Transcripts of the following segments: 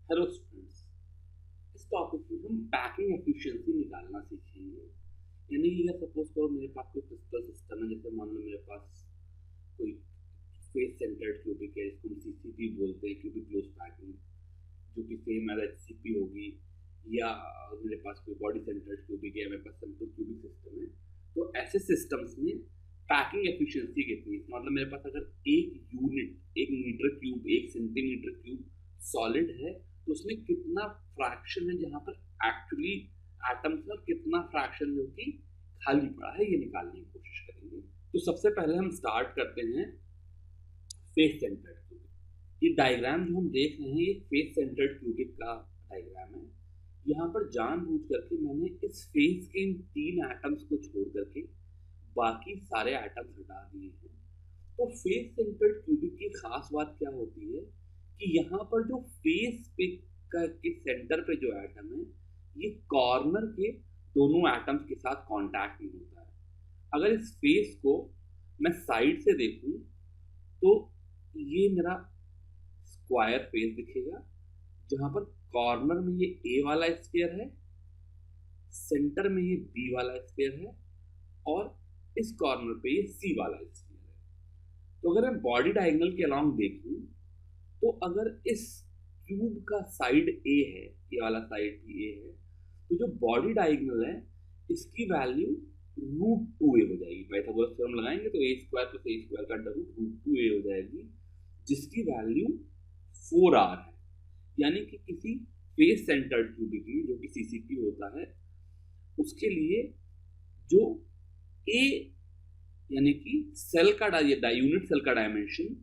Hello students, इस topic में हम पैकिंग एफिशिएंसी निकालना सीखेंगे। यानी कि अगर सपोज करो मेरे पास कोई क्रिस्टल सिस्टम है, जैसे मान लो मेरे पास कोई फेस सेंटर्ड क्यूबिक है, इसको हम सीसीपी बोलते हैं, क्यूबिक क्लोज पैकिंग, जो कि सेम एज एचसीपी होगी। या मेरे पास कोई बॉडी सेंटर्ड क्यूबिक है, मेरे पास सिंपल क्यूबिक सिस्टम है। तो ऐसे सिस्टम्स में पैकिंग एफिशिएंसी कितनी है, मतलब मेरे पास अगर एक यूनिट, एक मीटर क्यूब, एक सेंटीमीटर क्यूब सॉलिड है, तो उसमें कितना फ्रैक्शन है जहां पर एक्चुअली एटम्स है और कितना फ्रैक्शन जो कि खाली पड़ा है, ये निकालने की कोशिश करेंगे। तो सबसे पहले हम स्टार्ट करते हैं फेस सेंटर्ड क्यूबिक। ये डायग्राम जो हम देख रहे हैं, ये फेस सेंटर्ड क्यूबिक का डायग्राम है। यहाँ पर जानबूझ करके मैंने इस फेस के इन 3 एटम्स को छोड़ करके बाकी सारे एटम्स हटा दिए हैं। तो फेस सेंटर्ड क्यूबिक की खास बात क्या होती है कि यहाँ पर जो फेस पे के सेंटर पे जो एटम है, ये कॉर्नर के दोनों एटम्स के साथ कांटेक्ट में होता है। अगर इस फेस को मैं साइड से देखूं तो ये मेरा स्क्वायर फेस दिखेगा, जहां पर कॉर्नर में ये ए वाला स्फीयर है, सेंटर में ये बी वाला स्फीयर है और इस कॉर्नर पे ये सी वाला स्फीयर है। तो अगर मैं बॉडी डायगोनल के अलोंग देखूं तो अगर इस क्यूब का साइड ए है, ये वाला साइड भी ए है, तो जो बॉडी डायगोनल है इसकी वैल्यू √2a हो जाएगी। पाइथागोरस थ्योरम लगाएंगे तो a² + a² का अंडर रूट √2a हो जाएगी, जिसकी वैल्यू 4r है। यानी कि किसी फेस सेंटर्ड क्यूबिक में, जो कि सीसीपी होता है, उसके लिए जो a यानी कि सेल का यूनिट सेल का डायमेंशन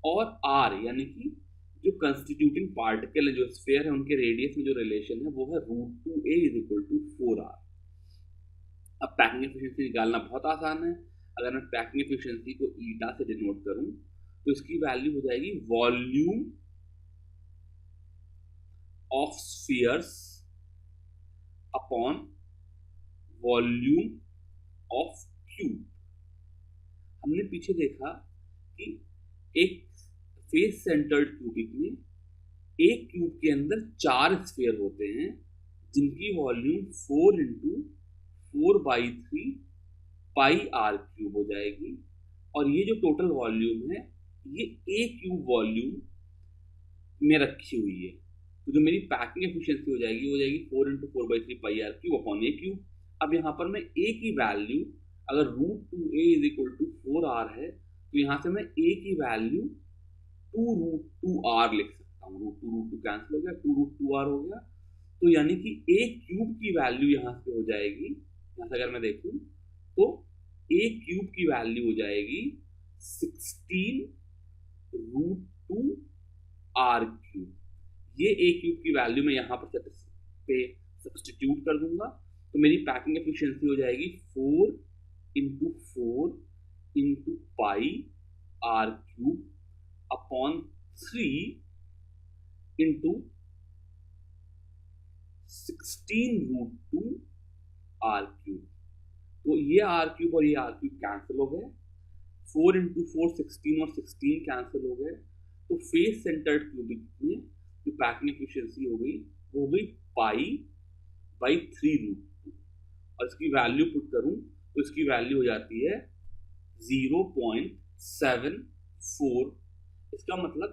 और r यानी कि जो कंस्टिट्यूटिंग पार्टिकल है, जो स्फीयर है, उनके रेडियस में जो रिलेशन है वो है √2a = 4r। अब पैकिंग एफिशिएंसी निकालना बहुत आसान है। अगर मैं पैकिंग एफिशिएंसी को ईटा से डिनोट करूं तो इसकी वैल्यू हो जाएगी volume of spheres upon volume of cube. हमने पीछे देखा कि एक फेस सेंटर्ड क्यूबिक में एक क्यूब के अंदर 4 स्फीयर होते हैं, जिनकी वॉल्यूम 4 × 4/3 πr³ हो जाएगी। और ये जो टोटल वॉल्यूम है, ये ए क्यूब वॉल्यूम में रखी हुई है। तो जो मेरी पैकिंग एफिशिएंसी हो जाएगी, 4 × 4/3 πr³ अपॉन ए क्यूब। अब यहाँ पर मैं ए की वैल्यू, अगर √2a = 4r है, तो यहाँ से मैं ए की वैल्यू 2√2r लिख सकता हूँ। √2 कैंसिल हो गया, 2√2r हो गया। तो यानी कि ए क्यूब की वैल्यू यहाँ से हो जाएगी, यहाँ से अगर मैं देखूँ तो ए क्यूब की वैल्यू हो जाएगी 16√2r³। ये ए क्यूब की वैल्यू मैं यहाँ पर सब्स्टिट्यूट कर दूंगा, तो मेरी पैकिंग एफिशिएंसी हो जाएगी 4 × 4 × πr³ अपॉन 3 × 16√2r³। तो ये r³ और ये r³ कैंसिल हो गए, 4 × 4 16 और 16 कैंसिल हो गए। तो फेस सेंटर्ड क्यूबिक में जो पैकिंग एफिशिएंसी हो गई वो हो गई π/3√2। और इसकी वैल्यू पुट करूं तो इसकी वैल्यू हो जाती है 0.74। इसका मतलब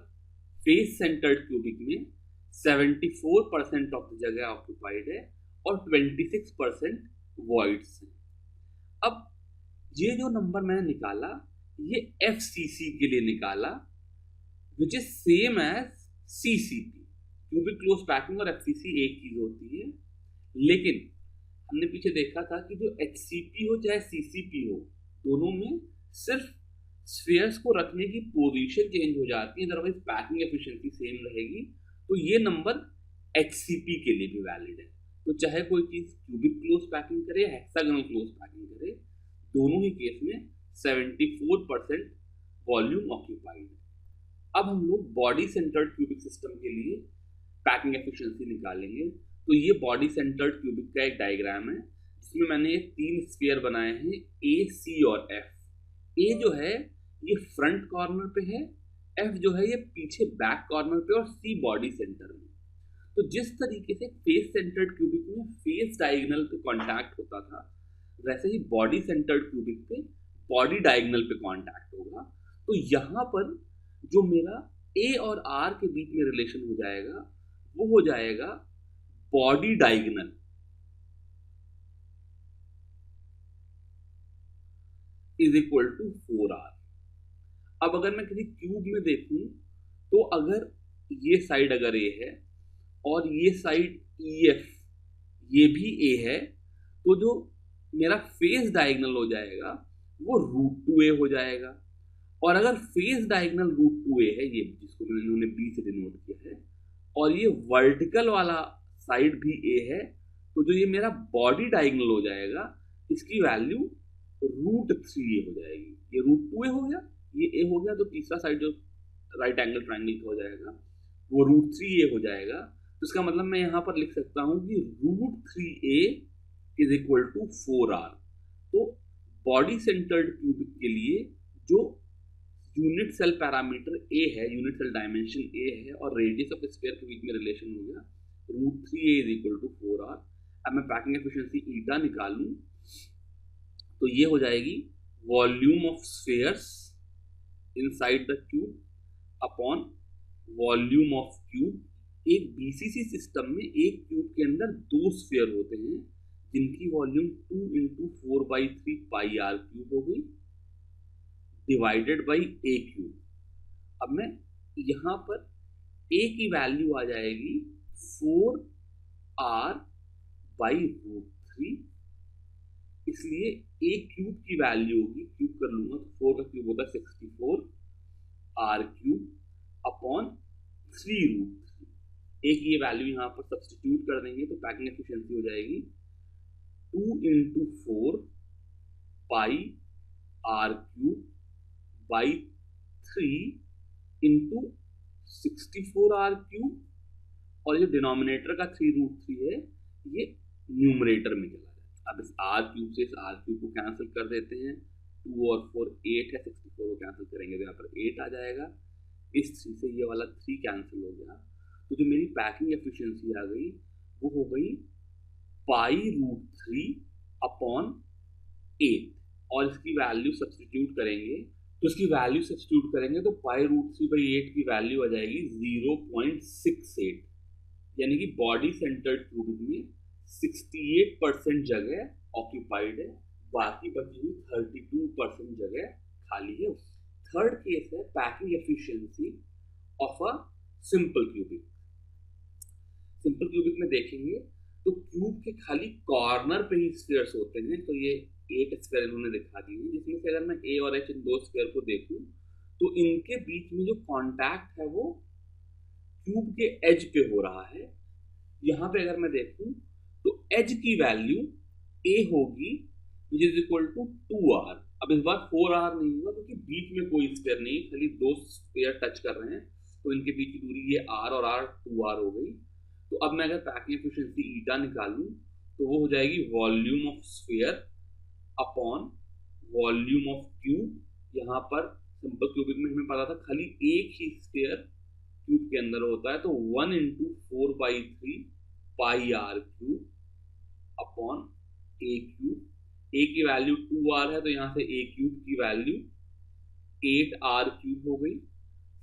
फेस सेंटर्ड क्यूबिक में 74% ऑफ द जगह ऑक्यूपाइड है और 26% वॉइड्स है। अब ये जो नंबर मैंने निकाला, ये FCC के लिए निकाला, which is same as CCP। Cubic close packing और FCC एक चीज होती है, लेकिन हमने पीछे देखा था कि जो HCP हो चाहे CCP हो, दोनों में सिर्फ स्फीयर्स को रखने की पोजीशन चेंज हो जाती है, अदरवाइज पैकिंग एफिशिएंसी सेम रहेगी। तो ये नंबर HCP के लिए भी वैलिड है। तो चाहे कोई चीज क्यूबिक क्लोज पैकिंग करे या हेक्सागोनल क्लोज पैकिंग करे, दोनों ही केस में 74% वॉल्यूम ऑक्यूपाइड है। अब हम लोग बॉडी सेंटर्ड क्यूबिक सिस्टम के लिए पैकिंग एफिशिएंसी निकालेंगे। तो ये बॉडी सेंटर्ड क्यूबिक का एक डायग्राम है, जिसमें मैंने 3 स्फीयर बनाए हैं, A, C और F। A जो है ये फ्रंट कॉर्नर पे है, F जो है ये पीछे बैक कॉर्नर पे और C बॉडी सेंटर में। तो जिस तरीके से फेस सेंटर्ड क्यूबिक में फेस डायगोनल पे कांटेक्ट होता था, वैसे ही बॉडी सेंटर्ड क्यूबिक पे बॉडी डायगोनल पे कांटेक्ट होगा। तो यहाँ पर जो मेरा ए और आर के बीच में रिलेशन हो जाएगा वो हो जाएगा body diagonal is equal to 4r। अब अगर मैं किसी क्यूब में देखूं तो अगर ये साइड अगर ए है और ये साइड EF ये भी ए है, तो जो मेरा फेस डायगोनल हो जाएगा वो √2a हो जाएगा। और अगर फेस डायगोनल √2a है, ये जिसको मैंने B से डिनोट किया है, और ये वर्टिकल वाला साइड भी a है, तो जो ये मेरा बॉडी डायगोनल हो जाएगा इसकी वैल्यू √3a हो जाएगी। ये √2a हो गया, ये a हो गया, तो तीसरा साइड जो राइट एंगल ट्रायंगल का हो जाएगा वो √3a हो जाएगा। तो इसका मतलब मैं यहाँ पर लिख सकता हूँ कि √3a is equal to 4r। तो बॉडी सेंटर्ड क्यूबिक के लिए जो यूनिट सेल पैरामीटर a है, यूनिट सेल डायमेंशन a है, और रेडियस ऑफ स्फीयर के बीच में रिलेशन हो गया √3a is equal to 4r। अब मैं पैकिंग एफिशिएंसी ईटा निकालूं तो ये हो जाएगी volume of spheres inside the cube upon volume of cube. एक बीसीसी सिस्टम में एक क्यूब के अंदर 2 स्फीयर होते हैं जिनकी वॉल्यूम 2 × 4/3 πr क्यूब हो गई डिवाइडेड बाई ए क्यूब। अब मैं यहाँ पर a की वैल्यू आ जाएगी 4r/√3, इसलिए a क्यूब की वैल्यू होगी, क्यूब कर लूंगा तो 4 का क्यूब होता है 64r क्यूब अपॉन 3√3। a की ये वैल्यू यहाँ पर सब्स्टिट्यूट कर देंगे तो पैकिंग एफिशिएंसी हो जाएगी 2 × 4 πr cube by 3 × 64r cube, और ये डिनोमिनेटर का 3√3 है ये न्यूमरेटर में चला जाए। अब इस r क्यूब से इस r क्यूब को कैंसिल कर देते हैं, 2 और 4 8 है, 64 को कैंसिल करेंगे तो यहाँ पर 8 आ जाएगा। इस 3 से ये वाला 3 कैंसिल हो गया, तो जो मेरी पैकिंग एफिशिएंसी आ गई वो हो गई π√3 अपॉन 8, और इसकी वैल्यू सब्स्टिट्यूट करेंगे तो इसकी वैल्यू सब्स्टिट्यूट करेंगे तो π√3/8 की वैल्यू आ जाएगी 0.68, यानी कि बॉडी सेंटर्ड क्यूबिक में 68% जगह ऑक्यूपाइड है, बाकी बची हुई 32% जगह खाली है। थर्ड केस है packing efficiency of a simple cubic. Simple cubic में देखेंगे तो क्यूब के खाली कॉर्नर पे ही स्फीयर्स होते हैं, तो ये 8 स्फीयर इन्होंने दिखा दी है, जिसमें से अगर मैं a और h इन 2 स्फीयर को देखूं तो इनके बीच में जो कांटेक्ट है वो क्यूब के एज पे हो रहा है। यहाँ पे अगर मैं देखूं तो एज की वैल्यू a होगी which is equal to 2r। अब इस बार 4r नहीं होगा क्योंकि बीच में कोई स्फीयर नहीं, खाली 2 स्फीयर टच कर रहे हैं, तो इनके बीच की दूरी ये r और r 2r हो गई। तो अब मैं अगर पैकिंग एफिशिएंसी ईटा निकालूं तो वो हो जाएगी volume of sphere upon volume of cube. यहाँ पर सिंपल क्यूबिक में हमें पता था खाली एक ही स्फीयर क्यूब के अंदर होता है, तो 1 × 4/3 πr cube upon a cube. a की वैल्यू 2r है तो यहाँ से a क्यूब की वैल्यू 8r क्यूब हो गई,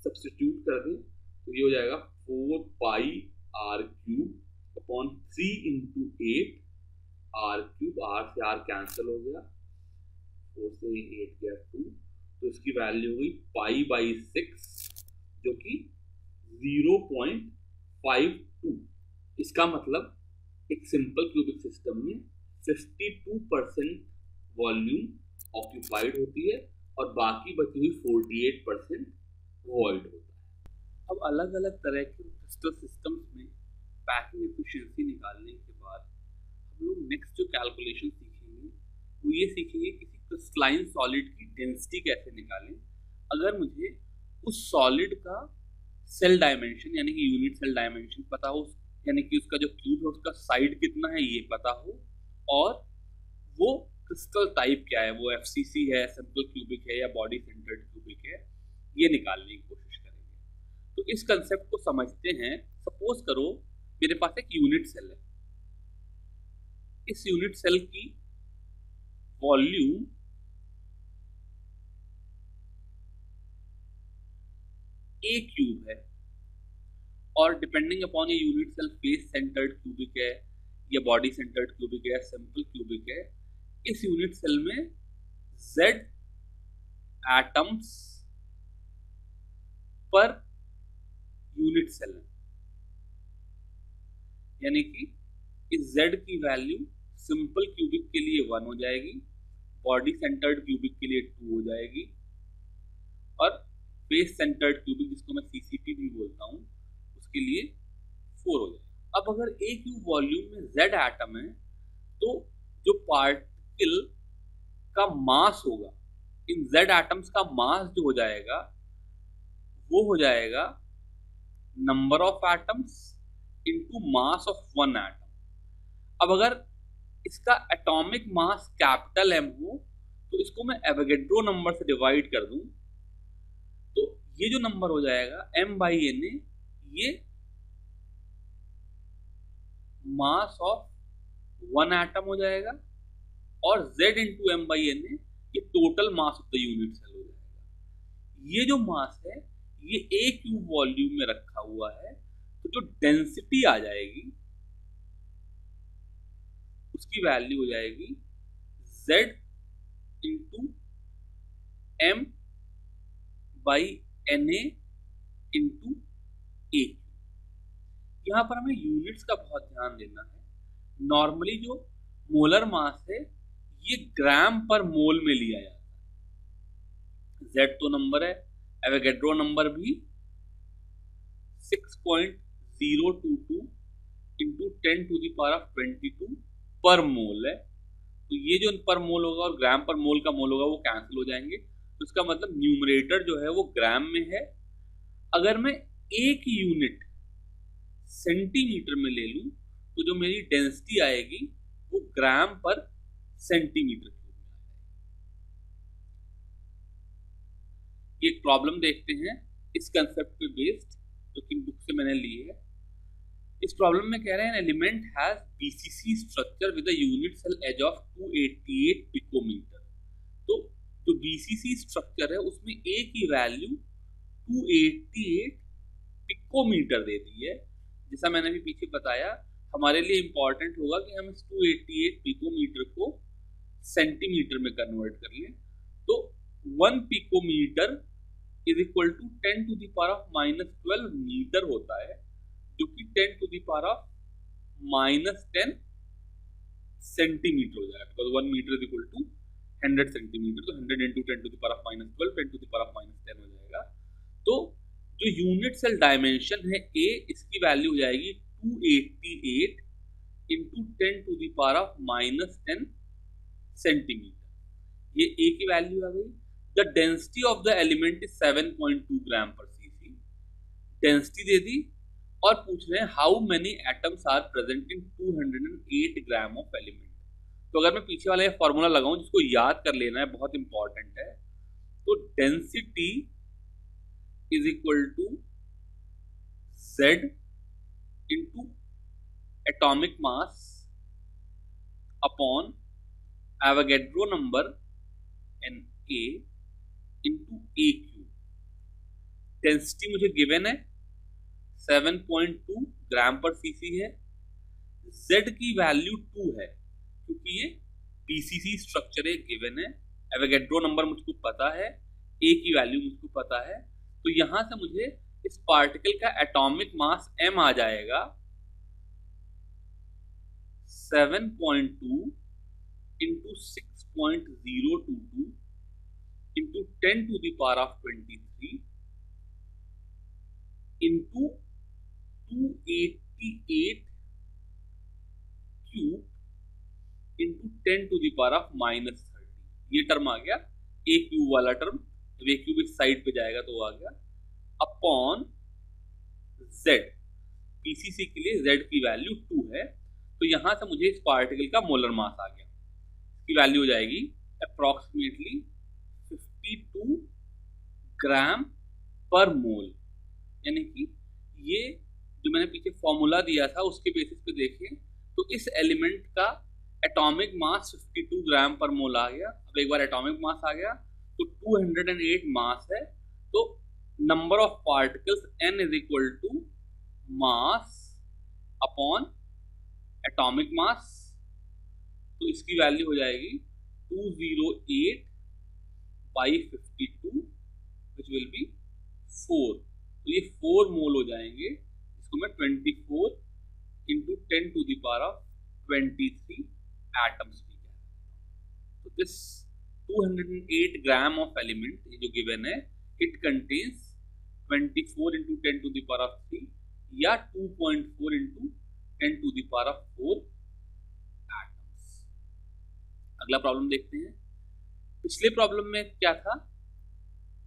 सब्स्टिट्यूट कर दें तो ये हो जाएगा 4 πr cube upon 3 × 8 r cube. r से r कैंसिल हो गया, 4 से 8 गया 2, तो इसकी वैल्यू हुई π/6 जो कि 0.52। इसका मतलब एक सिंपल क्यूबिक सिस्टम में 52% वॉल्यूम ऑक्यूपाइड होती है और बाकी बची हुई 48% वॉइड होता है। अब अलग अलग तरह के क्रिस्टल सिस्टम्स में पैकिंग एफिशिएंसी निकालने के बाद हम लोग नेक्स्ट जो कैलकुलेशन सीखेंगे वो ये सीखेंगे किसी क्रिस्टलाइन सॉलिड की डेंसिटी कैसे निकालें। अगर मुझे उस सॉलिड का सेल डायमेंशन यानी कि यूनिट सेल डायमेंशन पता हो, यानी कि उसका जो क्यूब है उसका साइड कितना है ये पता हो, और वो क्रिस्टल टाइप क्या है, वो FCC है, सिंपल क्यूबिक है या बॉडी सेंटर्ड क्यूबिक है, ये निकालने की कोशिश करेंगे। तो इस कंसेप्ट को समझते हैं। सपोज करो मेरे पास एक यूनिट सेल है, इस यूनिट सेल की वॉल्यूम ए क्यूब है और डिपेंडिंग अपॉन ये unit cell face centred cubic है या बॉडी सेंटर्ड क्यूबिक है या सिंपल क्यूबिक है, इस यूनिट सेल में z atoms per unit cell है, यानी कि इस z की वैल्यू सिंपल क्यूबिक के लिए 1 हो जाएगी, बॉडी सेंटर्ड क्यूबिक के लिए 2 हो जाएगी और फेस सेंटर्ड क्यूबिक जिसको मैं सीसीपी भी बोलता हूं उसके लिए 4 हो जाएगा। अब अगर ए क्यूब वॉल्यूम में z एटम है तो जो पार्टिकल का मास होगा, इन z एटम्स का मास जो हो जाएगा वो हो जाएगा number of atoms into mass of one atom. अब अगर इसका एटॉमिक मास कैपिटल M हो तो इसको मैं एवोगैड्रो नंबर से डिवाइड कर दूं तो ये जो नंबर हो जाएगा M/Na, ये मास ऑफ वन एटम हो जाएगा और Z इंटू M/Na ये total mass of the unit cell हो जाएगा। ये जो मास है ये ए क्यूब वॉल्यूम में रखा हुआ है, तो जो डेंसिटी आ जाएगी उसकी वैल्यू हो जाएगी Z इंटू M/Na इंटू ए। यहां पर हमें यूनिट्स का बहुत ध्यान देना है। नॉर्मली जो मोलर मास है ये ग्राम पर मोल में लिया जाता है। Z तो नंबर है, एवोगैड्रो नंबर भी 6.022 इंटू 10⁻22 पर मोल है, तो ये जो पर मोल होगा और ग्राम पर मोल का मोल होगा वो कैंसिल हो जाएंगे, तो इसका मतलब न्यूमरेटर जो है वो ग्राम में है। अगर मैं एक यूनिट सेंटीमीटर में ले लूं तो जो मेरी डेंसिटी आएगी वो ग्राम पर सेंटीमीटर क्यूब में आएगी। एक प्रॉब्लम देखते हैं इस कंसेप्ट पे बेस्ड, जो कि बुक से मैंने ली है। इस प्रॉब्लम में कह रहे हैं element has BCC structure with a unit cell edge of 288 picometre. तो जो बीसीसी स्ट्रक्चर है उसमें ए की वैल्यू 288 पिकोमीटर दे दी है। जैसा मैंने भी पीछे बताया, हमारे लिए इंपॉर्टेंट होगा कि हम इस 288 पिकोमीटर को सेंटीमीटर में कन्वर्ट कर लें। तो 1 picometre is equal to 10⁻⁻12 metre होता है, जो कि 10⁻⁻10 सेंटीमीटर हो जाएगा, because 1 metre is equal to 100 centimetre, तो 100 इंटू 10⁻⁻12 10⁻10 हो जाएगा। तो जो यूनिट सेल डायमेंशन है ए, इसकी वैल्यू हो जाएगी 288 इंटू 10⁻⁻10 सेंटीमीटर। ये ए की वैल्यू आ गई। The density of the element is 7.2 gram per CC. Density दे दी और पूछ रहे हैं how many atoms are present in 208 gram of element. तो अगर मैं पीछे वाला ये फॉर्मूला लगाऊं जिसको याद कर लेना है, बहुत इंपॉर्टेंट है, तो density is equal to Z into atomic mass upon Avogadro number Na into A cube. Density मुझे गिवन है 7.2 ग्राम पर सीसी है, Z की वैल्यू 2 है क्योंकि ये बीसीसी स्ट्रक्चर है, गिवन है। एवोगैड्रो नंबर मुझको पता है, ए की वैल्यू मुझको पता है, तो यहां से मुझे इस पार्टिकल का एटॉमिक मास M आ जाएगा 7.2 into 6.022 into 10⁻23 into 288 cube into 10⁻30। ये टर्म आ गया ए क्यूब वाला टर्म, जब ए क्यूब इस साइड पे जाएगा तो आ गया अपॉन Z। पीसीसी के लिए Z की वैल्यू 2 है, तो यहां से मुझे इस पार्टिकल का मोलर मास आ गया। इसकी वैल्यू हो जाएगी अप्रॉक्सीमेटली 52 ग्राम पर मोल, यानी कि ये जो मैंने पीछे फॉर्मूला दिया था उसके बेसिस पे देखें तो इस एलिमेंट का एटॉमिक मास 52 ग्राम पर मोल आ गया। अब एक बार एटॉमिक मास आ गया तो 208 मास है, तो number of particles n is equal to mass upon atomic mass, तो इसकी वैल्यू हो जाएगी 208 बाई 52 विच विल बी 4, तो ये 4 मोल हो जाएंगे। इसको मैं 24 into 10 to the power of 23 atoms भी कहता हूँ। तो दिस 208 ग्राम ऑफ एलिमेंट जो गिवन है, it contains 24 into 10 to the power of 3 या 2.4 into 10 to the power of 4 atoms. अगला प्रॉब्लम देखते हैं। पिछले प्रॉब्लम में क्या था,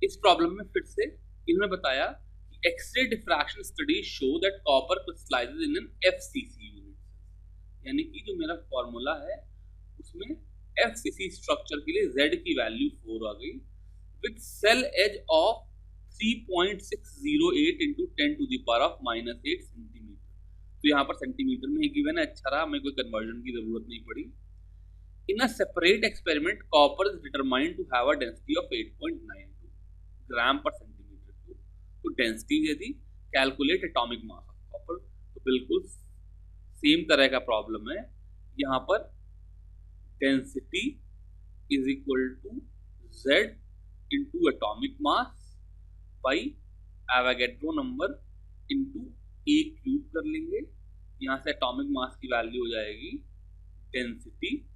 इस प्रॉब्लम में फिर से इन्होंने बताया कि X-ray diffraction studies show that copper crystallises in an FCC unit, यानी कि जो मेरा फॉर्मूला है उसमें एफसीसी स्ट्रक्चर के लिए Z की वैल्यू 4 आ गई with cell edge of 3.608 into 10 to the power of -8 centimetre. तो यहाँ पर सेंटीमीटर में ही गिवन है, अच्छा रहा, हमें कोई कन्वर्जन की जरूरत नहीं पड़ी। In a separate experiment, copper is determined to have a density of 8.92 gram पर सेंटीमीटर क्यूब। तो डेंसिटी यदि calculate atomic mass of copper, तो बिल्कुल सेम तरह का प्रॉब्लम है। यहाँ पर density is equal to Z into atomic mass by Avogadro number into A cube कर लेंगे। यहाँ से एटॉमिक मास की वैल्यू हो जाएगी density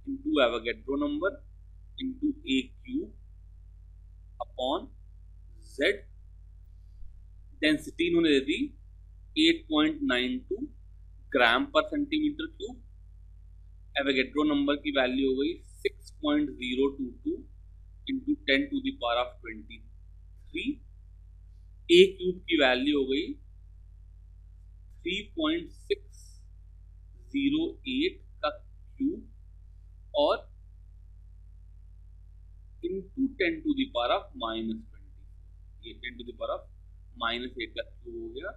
into Avogadro number into ए क्यूब अपॉन Z। डेंसिटी इन्होंने दे दी 8.92 ग्राम पर सेंटीमीटर क्यूब, एवोगैड्रो नंबर की वैल्यू हो गई 6.022 into 10 to the power of 23, A cube की वैल्यू हो गई 3.608 का क्यूब और into 10 to the power of -24, ये 10 टू द पावर ऑफ -8 का क्यूब हो गया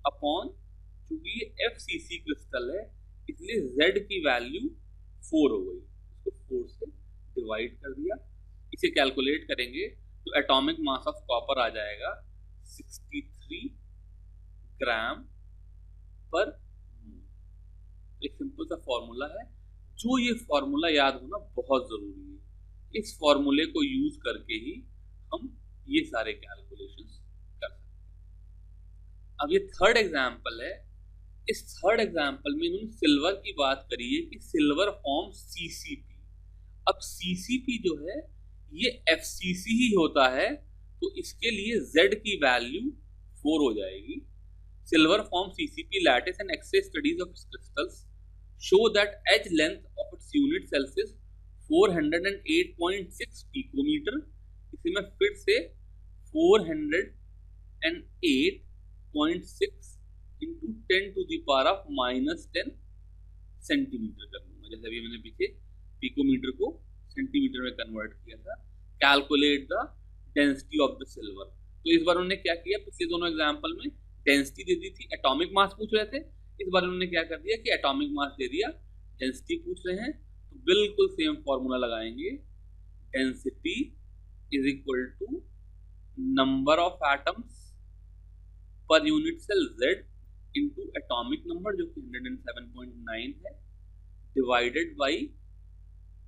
अपॉन, चूंकि ये एफसीसी क्रिस्टल है इसलिए Z की वैल्यू 4 हो गई, इसको 4 से डिवाइड कर दिया। इसे कैलकुलेट करेंगे तो एटॉमिक मास ऑफ कॉपर आ जाएगा 63 ग्राम पर मोल। एक सिंपल सा फॉर्मूला है, जो ये फॉर्मूला याद होना बहुत जरूरी है। इस फॉर्मूले को यूज करके ही हम ये सारे कैलकुलेशंस कर सकते हैं। अब ये थर्ड एग्जांपल है। इस थर्ड एग्जांपल में इन्होंने सिल्वर की बात करी है कि सिल्वर फॉर्म CCP। अब CCP जो है ये FCC ही होता है, तो इसके लिए Z की वैल्यू 4 हो जाएगी। Silver form CCP lattice and X-ray studies of crystals show that edge length of its unit cells is 408.6 picometre. इसे मैं फिर से 408.6 into 10 to the power of -10 centimetre कर दूंगा, जैसे अभी मैंने पीछे पिकोमीटर को सेंटीमीटर में कन्वर्ट किया था। Calculate the density of the silver. तो इस बार उन्होंने क्या किया, पिछले दोनों एग्जाम्पल में डेंसिटी दे दी थी, एटॉमिक मास पूछ रहे थे, इस बार उन्होंने क्या कर दिया कि एटॉमिक मास दे दिया, डेंसिटी पूछ रहे हैं, तो बिल्कुल सेम फॉर्मूला लगाएंगे। Density is equal to number of atoms per unit cell Z into atomic number जो कि 107.9 है divided by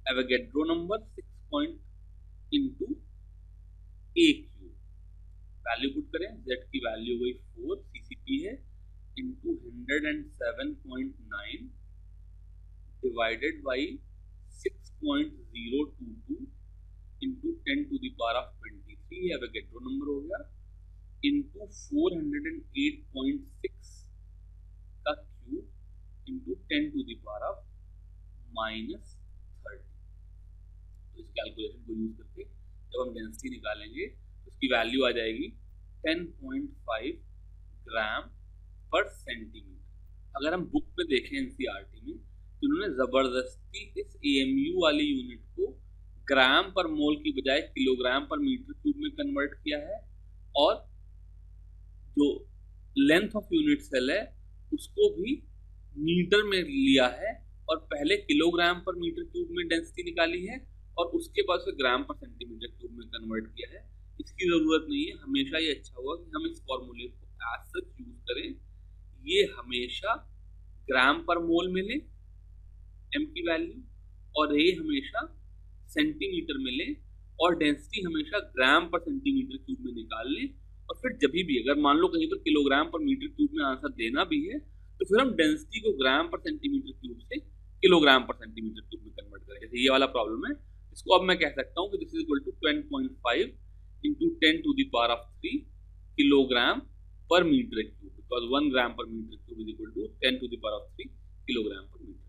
Avogadro number 6 into A cube. Value put करें, Z की वैल्यू हुई 4, CCP है, into 107.9 divided by 6.022 into 10 to the power of 23 Avogadro number हो गया, into 408.6 का cube into 10 to the power of -30। तो इस कैलकुलेशन को यूज करके जब हम डेंसिटी निकालेंगे तो उसकी वैल्यू आ जाएगी 10.5 ग्राम पर सेंटीमीटर। अगर हम बुक में देखें NCERT में तो उन्होंने जबरदस्ती इस AMU वाली यूनिट को ग्राम पर मोल की बजाय किलोग्राम पर मीटर क्यूब में कन्वर्ट किया है और लेंथ ऑफ यूनिट सेल है उसको भी मीटर में लिया है और पहले किलोग्राम पर मीटर क्यूब में डेंसिटी निकाली है और उसके बाद फिर ग्राम पर सेंटीमीटर क्यूब में कन्वर्ट किया है। इसकी जरूरत नहीं है, हमेशा ये अच्छा होगा कि हम इस फॉर्मूले को एज सच यूज करें। ये हमेशा ग्राम पर मोल में ले एम की वैल्यू, और ये हमेशा सेंटीमीटर में ले और डेंसिटी हमेशा ग्राम पर सेंटीमीटर क्यूब में निकाल लें। और फिर जब भी अगर मान लो कहीं पर किलोग्राम पर मीटर क्यूब में आंसर देना भी है तो फिर हम डेंसिटी को ग्राम पर सेंटीमीटर क्यूब से किलोग्राम पर सेंटीमीटर क्यूब में कन्वर्ट करें। जैसे ये वाला प्रॉब्लम है, इसको अब मैं कह सकता हूँ कि this is equal to 10.5 into 10 to the power of 3 kilogram per metre cube, because 1 gram per metre cube is equal to 10 to the power of 3 kilogram per metre.